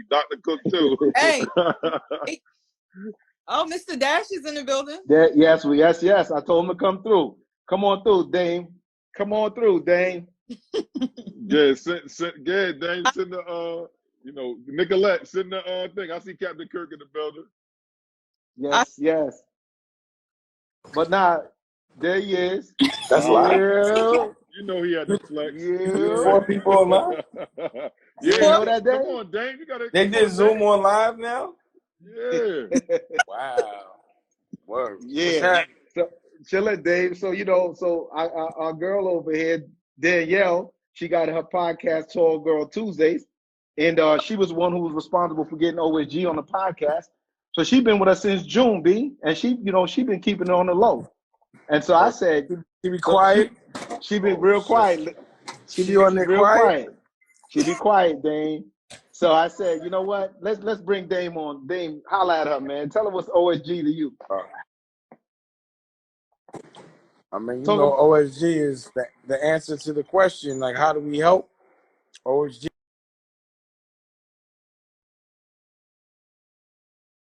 Cookie, Dr. Cook too. Hey. Oh, Mr. Dash is in the building. Yes. I told him to come through. Come on through, Dame. Come on through, Dame. Yeah, Dane, send the Nicolette, send the thing. I see Captain Kirk in the building. Yes. But now, there he is. That's live. You know he had the flex. Yeah. 4 people on live. You didn't know that, Dave? Come on, Dane. You gotta. They did Zoom on live now. Yeah. Wow. Word. Yeah. So chill it, Dave. So our girl over here, Danielle, she got her podcast, Tall Girl Tuesdays, and she was the one who was responsible for getting OSG on the podcast. So she's been with us since June, B, and she been keeping it on the low. And so I said, She be quiet. She be real quiet. She be on there real quiet. She be quiet, Dame. So I said, you know what? Let's bring Dame on. Dame, holla at her, man. Tell her what's OSG to you. I mean, OSG is the answer to the question, like, how do we help? OSG.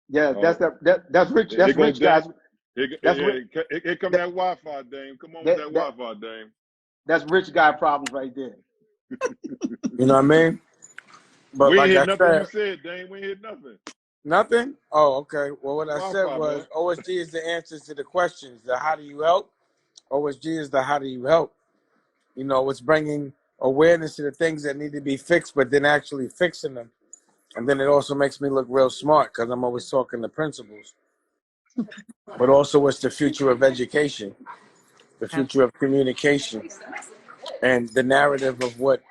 Yeah, that's Rich. That's Rich, guys. Here come that Wi-Fi, Dame. Come on with that Wi-Fi, Dame. That's rich guy problems right there. You know what I mean? But we ain't hear nothing you said, Dame. We ain't hear nothing. Nothing? Oh, okay. Well, what I said was, man. OSG is the answer to the questions. The how do you help? OSG is the how do you help? It's bringing awareness to the things that need to be fixed, but then actually fixing them. And then it also makes me look real smart because I'm always talking the principles. But also it's the future of education, the future of communication, and the narrative of what,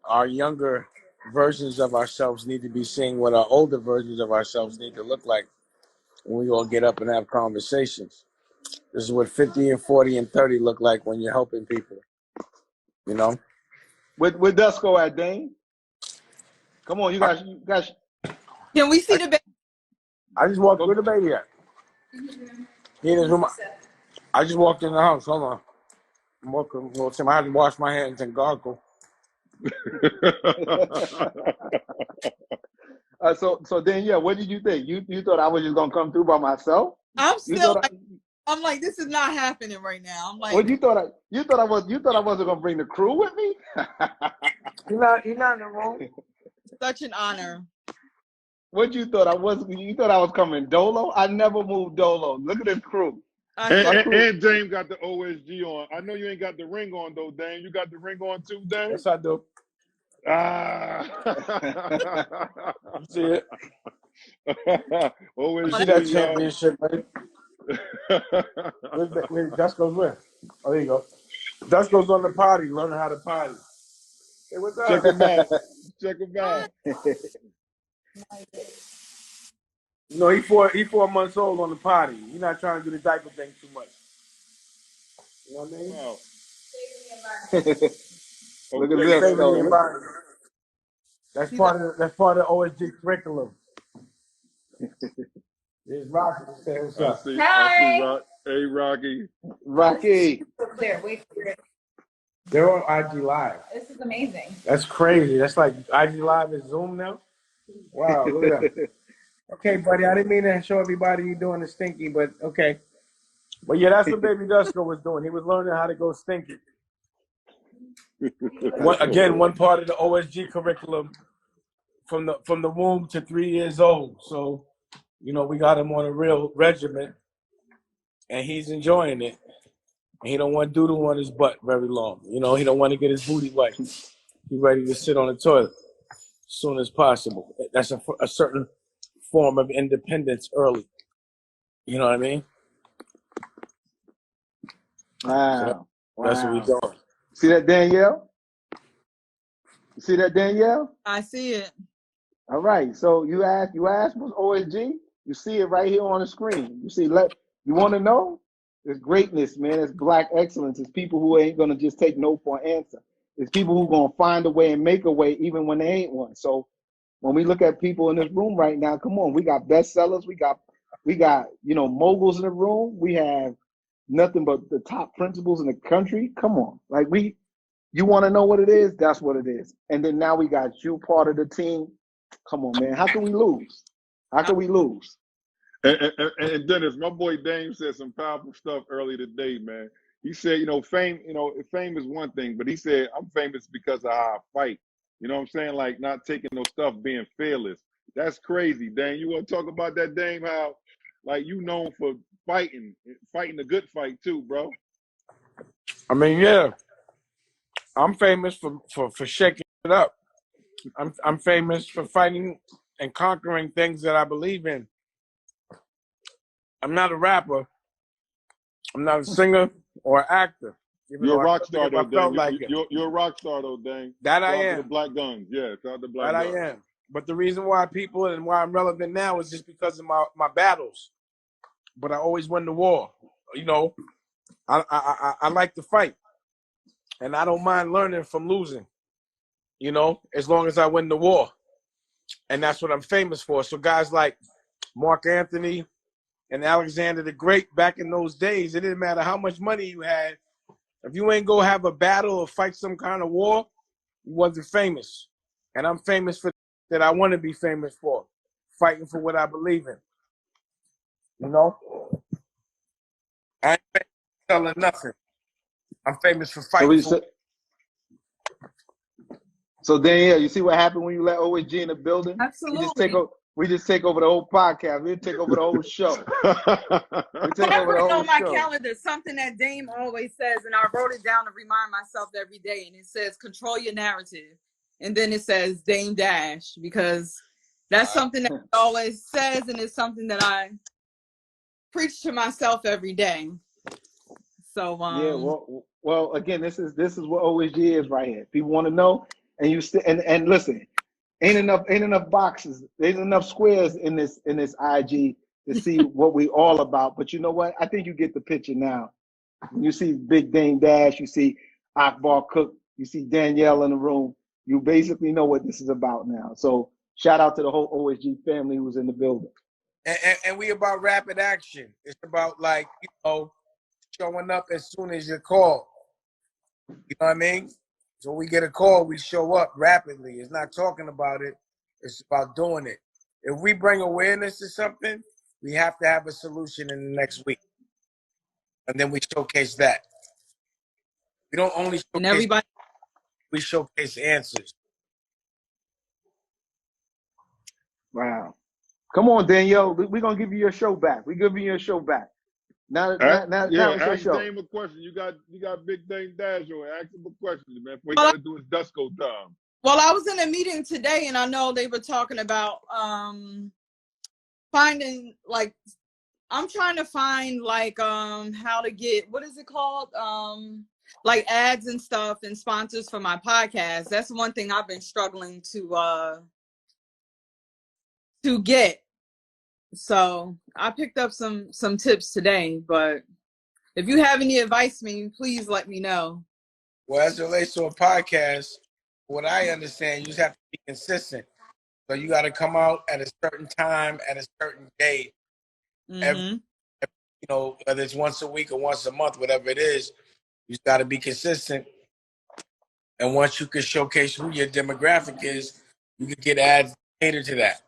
our younger versions of ourselves need to be seeing, what our older versions of ourselves need to look like when we all get up and have conversations. This is what 50 and 40 and 30 look like when you're helping people, Where Dusko at, Dane? Come on, you guys. Can we see the baby? I just walked with the baby at. He in his room. I just walked in the house. Hold on. I'm walking. I had to wash my hands and gargle. So then, yeah, what did you think? You thought I was just gonna come through by myself? I'm like, this is not happening right now. I'm like, what you thought I wasn't gonna bring the crew with me? You're not in the room. Such an honor. What you thought I was? You thought I was coming dolo? I never moved dolo. Look at this crew. And Dame got the OSG on. I know you ain't got the ring on though, Dame. You got the ring on too, Dame? Yes, I do. You see it? OSG, see that championship, man? Where Dusko's where? Oh, there you go. Dusko's on the potty, learning how to potty. Hey, what's up? Check him out. Check him out. He 4 months old on the potty. He's not trying to do the diaper thing too much. You know what I mean? Wow. Look at this. Though. That's part of the OSG curriculum. There's Rocky. Say what's up. I see Hey, Rocky. Rocky. There, wait for it. They're on IG Live. This is amazing. That's crazy. That's like IG Live is Zoom now. Wow, look at that. Okay, buddy. I didn't mean to show everybody you doing the stinky, but okay. But yeah, that's what Baby Dusko was doing. He was learning how to go stinky. One part of the OSG curriculum from the womb to 3 years old. So, we got him on a real regiment, and he's enjoying it. And he don't want doodle on his butt very long. He don't want to get his booty wet. He's ready to sit on the toilet as soon as possible. That's a certain form of independence early. You know what I mean? Wow. So that's what we're doing. See that, Danielle? You see that, Danielle? I see it. All right. So you asked what's OSG? You see it right here on the screen. You see, you want to know? It's greatness, man. It's Black excellence. It's people who ain't gonna just take no for an answer. It's people who gonna find a way and make a way even when they ain't one. So when we look at people in this room right now, come on, we got bestsellers, we got moguls in the room. We have nothing but the top principals in the country. Come on, you want to know what it is? That's what it is. And then now we got you part of the team Come on, man. How can we lose? How can we lose? And Dennis, my boy Dame said some powerful stuff earlier today, man. He said, fame, fame is one thing, but he said, I'm famous because of how I fight. You know what I'm saying? Like not taking no stuff, being fearless. That's crazy, Dame. You want to talk about that, Dame? How, like, you known for fighting the good fight too, bro. I mean, yeah, I'm famous for shaking it up. I'm famous for fighting and conquering things that I believe in. I'm not a rapper. I'm not a singer or an actor. Even You're a though rock star, though, I felt Dame. like it. You're a rock star, though, Dame. That I Shout out to the am. Black Guns. Yeah, shout out to Black That I Guns. am. But the reason why people and why I'm relevant now is just because of my battles. But I always win the war. I like to fight. And I don't mind learning from losing. As long as I win the war. And that's what I'm famous for. So guys like Mark Anthony and Alexander the Great, back in those days, it didn't matter how much money you had. If you ain't go have a battle or fight some kind of war, you wasn't famous. And I'm famous for that. I want to be famous for fighting for what I believe in. I ain't famous for selling nothing. I'm famous for fighting. So Danielle, you see what happened when you let OSG in the building? Absolutely. We just take over the whole podcast. We take over the whole show. We take I over the put whole on my show. calendar something that Dame always says, and I wrote it down to remind myself every day. And it says, "Control your narrative," and then it says Dame Dash, because that's something that he always says, and it's something that I preach to myself every day. So yeah, well, again, this is what OSG is right here. People want to know, and you and listen, ain't enough boxes, ain't enough squares in this IG to see what we all about. But you know what? I think you get the picture now. When you see Big Dame Dash, you see Akbar Cook, you see Danielle in the room. You basically know what this is about now. So shout out to the whole OSG family who's in the building. And we about rapid action. It's about showing up as soon as you're called. You know what I mean? So we get a call, we show up rapidly. It's not talking about it. It's about doing it. If we bring awareness to something, we have to have a solution in the next week. And then we showcase that. We don't only showcase, we showcase answers. Wow. Come on, Danielle. We're going to give you your show back. We're giving you your show back. Now it's your show. Dame a question. You got Big Dame Dash on. Ask him a question, man. Before he got to do his Dusko time. Well, I was in a meeting today, and I know they were talking about finding, like, I'm trying to find, like, how to get, what is it called? Like ads and stuff and sponsors for my podcast. That's one thing I've been struggling to get. So I picked up some tips today, but if you have any advice for me, please let me know. Well, as it relates to a podcast, what I understand, you just have to be consistent. So you got to come out at a certain time, at a certain day. Mm-hmm. Whether it's once a week or once a month, whatever it is, you got to be consistent. And once you can showcase who your demographic is, you can get ads catered to that.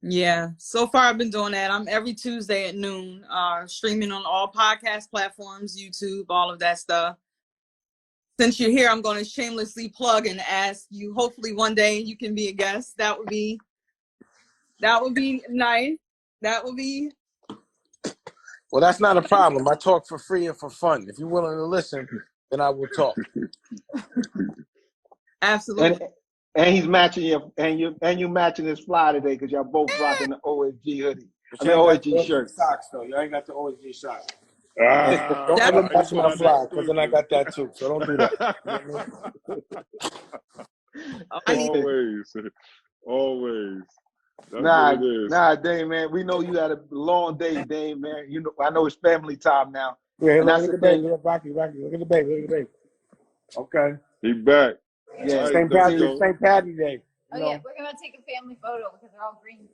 Yeah, so far I've been doing that. I'm every Tuesday at noon, streaming on all podcast platforms, YouTube, all of that stuff. Since you're here, I'm going to shamelessly plug and ask you, hopefully one day you can be a guest. That would be nice. That would be. Well, that's not a problem. I talk for free and for fun. If you're willing to listen, then I will talk. Absolutely. And he's matching you matching his fly today because y'all both rocking the OSG hoodie. OSG shirt. Socks though. You ain't got the OSG socks. Don't ever match my fly because then I got that too. So don't do that. Always. That's nah, what it is. Dame, man. We know you had a long day, Dame, man. I know it's family time now. Yeah, look at the baby. Look at the baby. Okay. He back. Yeah, St. Patty Day. Yeah, we're gonna take a family photo because they're all green.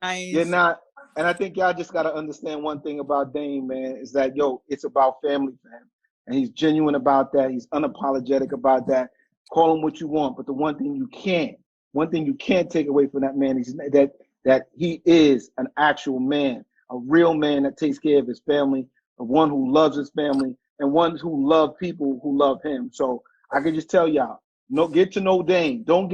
Nice. You're not, and I think y'all just gotta understand one thing about Dame, man, is that it's about family, fam. And he's genuine about that. He's unapologetic about that. call him what you want, but the one thing you can't take away from that man is that he is an actual man, a real man that takes care of his family, a one who loves his family, and one who loves people who love him. So I can just tell y'all, get to know Dane. Don't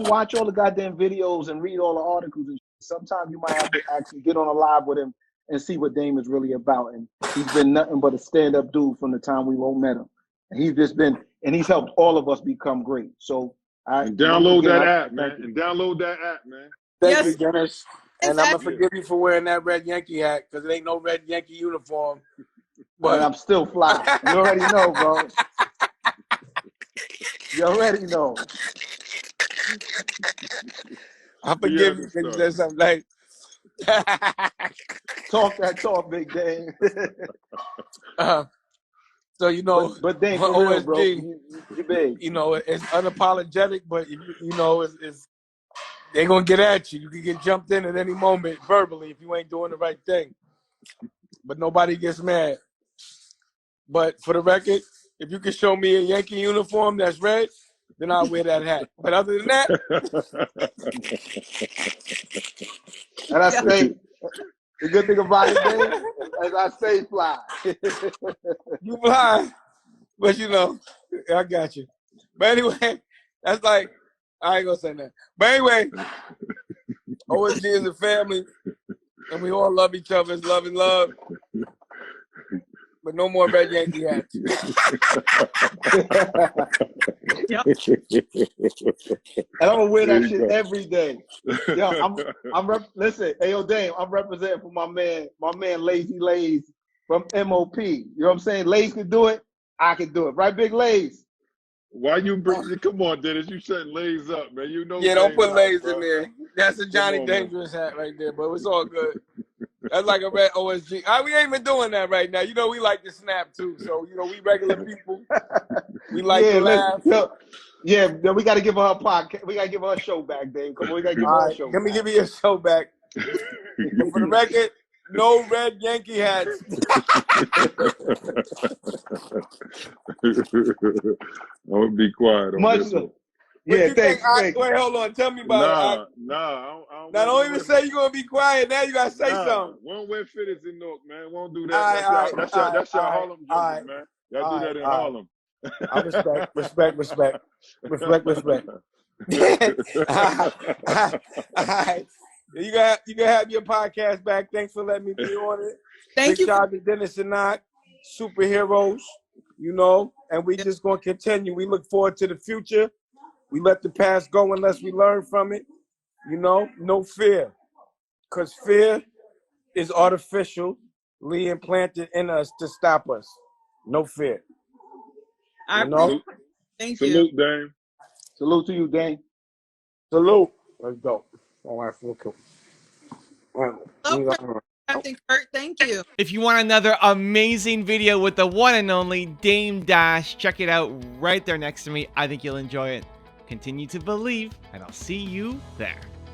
watch all the goddamn videos and read all the articles. And sometimes you might have to actually get on a live with him and see what Dame is really about. And he's been nothing but a stand-up dude from the time we all met him. And he's helped all of us become great. So download that app, man. And download that app, man. Thank you, Dennis. And I'm gonna forgive you for wearing that red Yankee hat because it ain't no red Yankee uniform. But I'm still fly. You already know, bro. You already know. I forgive you because you said something like talk that talk, Big Dane. So you know, but Dane, for real, bro, OSG, you big. You know, it's unapologetic, but you know, it's they're gonna get at you. You can get jumped in at any moment verbally if you ain't doing the right thing. But nobody gets mad. But for the record, if you can show me a Yankee uniform that's red, then I'll wear that hat. But other than that, and I stay. The good thing about it, Dave, is I stay fly. You fly, but you know, I got you. But anyway, that's like I ain't gonna say that. But anyway, OSG is a family, and we all love each other. It's love and love. But no more red Yankee hats. Yep. And I'm gonna wear that shit every day. Yo, listen, hey yo, Dame, I'm representing for my man Lazy Lays from MOP. You know what I'm saying? Lays can do it, I can do it. Right, Big Lays? Why you come on, Dennis? You setting Lays up, man. You know. Yeah, don't put Lays bro. in there. That's a Johnny Dangerous hat right there, but it's all good. That's like a red OSG. We ain't even doing that right now. You know, we like to snap too. So, you know, we regular people. We like to laugh. We got to give her a podcast. We got to give her a show back, Dave. Come on, we got to give her a show back. Give me a show back. But for the record, no red Yankee hats. I'm going to be quiet on this one. Yeah, thanks. Wait, hold on. Tell me about it. I don't don't even say you're going to be quiet. Now you got to say something. Won't wear fitteds in Newark, man. Won't do that. That's your Harlem joint, man. Y'all do that in Harlem. I respect. All right. You can have your podcast back. Thanks for letting me be on it. Thank you. Shout out to Dennis and I, superheroes, you know, and we just going to continue. We look forward to the future. We let the past go unless we learn from it. You know, no fear. Because fear is artificially implanted in us to stop us. No fear. Thank you. Salute, Dame. Salute to you, Dame. Salute. Let's go. All right, cool. Captain Kurt, thank you. If you want another amazing video with the one and only Dame Dash, check it out right there next to me. I think you'll enjoy it. Continue to believe, and I'll see you there.